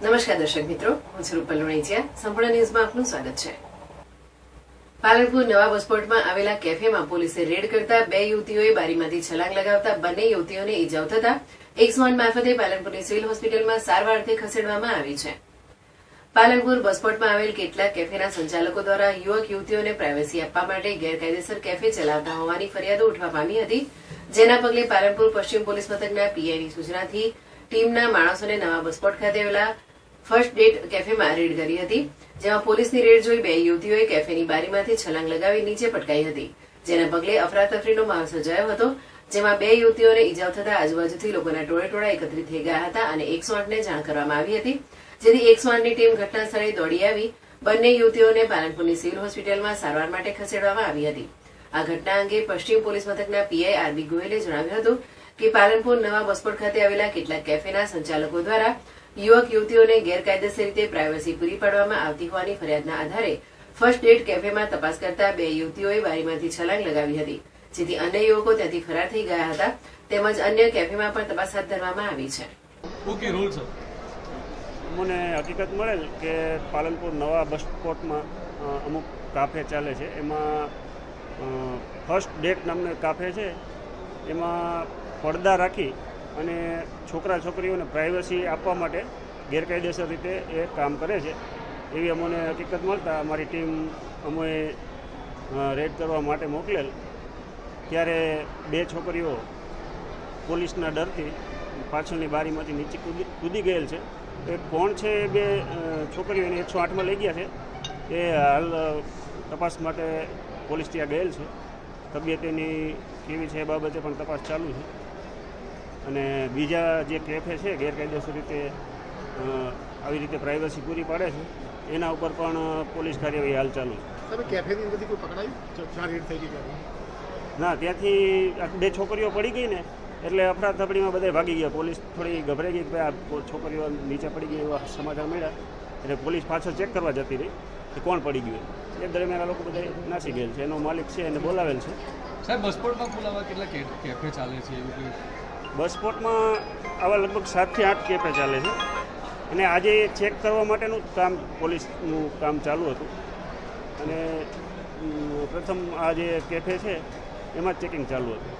નમસ્કાર દર્શક મિત્રો, હું છું રૂપલ લોણીચિયા. સંપૂર્ણ ન્યૂઝમાં આપનું સ્વાગત છે. પાલનપુર નવા બસપોર્ટમાં આવેલા કેફેમાં પોલીસે રેડ કરતા 2 યુવતીઓએ બારીમાંથી છલાંગ લગાવતા બંને યુવતીઓને ઈજાઓ થતા 108 મારફતે પાલનપુરની સિવિલ હોસ્પિટલમાં સારવાર અર્થે ખસેડવામાં આવી છે. પાલનપુર બસપોર્ટમાં આવેલ કેટલાક કેફેના સંચાલકો દ્વારા યુવક યુવતીઓને પ્રાઇવસી આપવા માટે ગેરકાયદેસર કેફે ચલાવતા હોવાની ફરિયાદો ઉઠવા પામી હતી, જેના પગલે પાલનપુર પશ્ચિમ પોલીસ મથકના પીઆઈની સૂચનાથી ટીમના માણસોને નવા બસપોર્ટ ખાતે આવેલા ફર્સ્ટ ડેટ કેફેમાં રેડ કરી હતી, જેમાં પોલીસની રેડ જોઈ 2 યુવતીઓએ કેફેની બારીમાંથી છલાંગ લગાવી નીચે પટકાઈ હતી, જેના પગલે અફરાતફરીનો માહોલ સર્જાયો હતો, જેમાં 2 યુવતીઓને ઈજાઓ થતા આજુબાજુથી લોકોના ટોળે એકત્રિત થઈ ગયા હતા અને 108ને જાણ કરવામાં આવી હતી, જેથી 108ની ટીમ ઘટના સ્થળે દોડી આવી બંને યુવતીઓને પાલનપુરની સિવિલ હોસ્પિટલમાં સારવાર માટે ખસેડવામાં આવી હતી. આ ઘટના અંગે પશ્ચિમ પોલીસ મથકના પીઆઈ આરબી ગોયલે જણાવ્યું હતું કે પાલનપુર નવા બસપોર્ટ ખાતે આવેલા કેટલાક કેફેના સંચાલકો દ્વારા યુવક યુવતીઓને ગેરકાયદેસર રીતે પ્રાઇવસી પૂરી પાડવામાં આવતી હોવાની ફરિયાદના આધારે ફર્સ્ટ ડેટ કેફેમાં તપાસ કરતા 2 યુવતીઓએ બારીમાંથી છલાંગ લગાવી હતી, જેથી અન્ય યુવકો ત્યાંથી ફરાર થઈ ગયા હતા, તેમજ અન્ય કેફેમાં પણ તપાસ હાથ ધરવામાં આવી છે. Okay, roll sir. મને હકીકત મળેલ કે પાલનપુર નવા બસ સ્પોટમાં અમુક કાફે ચાલે છે, એમાં ફર્સ્ટ ડેટ નામનો કાફે છે, એમાં પડદા રાખી અને છોકરા છોકરીઓને પ્રાઇવસી આપવા માટે ગેરકાયદેસર રીતે એ કામ કરે છે એવી અમને હકીકત મળતા અમારી ટીમ અમે રેડ કરવા માટે મોકલેલ. ત્યારે 2 છોકરીઓ પોલીસના ડરથી પાછળની બારીમાંથી નીચે કૂદી ગયેલ છે. એ કોણ છે એ 2 છોકરીઓ એને 108માં લઈ ગયા છે. એ હાલ તપાસ માટે પોલીસ ત્યાં ગયેલ છે. તબિયત એની કેવી છે એ બાબતે પણ તપાસ ચાલુ છે. અને બીજા જે કેફે છે ગેરકાયદેસર રીતે આવી રીતે પ્રાઇવસી પૂરી પાડે છે એના ઉપર પણ પોલીસ કાર્યવાહી હાલ ચાલુ છે. ના, ત્યાંથી 2 છોકરીઓ પડી ગઈ ને એટલે અફરાતફરીમાં બધા ભાગી ગયા. પોલીસ થોડી ગભરાઈ ગઈ કે ભાઈ આ છોકરીઓ નીચે પડી ગઈ એવા સમાચાર મળ્યા, એટલે પોલીસ પાછળ ચેક કરવા જતી રહી કે કોણ પડી ગયું. એ દરમિયાન આ લોકો બધા નાસી ગયેલ છે. એનો માલિક છે એને બોલાવેલ છે. સાહેબ, બસપોર્ટમાં કુલ આવા કેટલા કેફે ચાલે છે? એવું બસપોર્ટમાં આવા લગભગ 7 થી 8 કેફે ચાલે છે અને આજે ચેક કરવા માટેનું કામ પોલીસનું કામ ચાલુ હતું અને પ્રથમ આ જે કેફે છે એમાં જ ચેકિંગ ચાલુ હતું.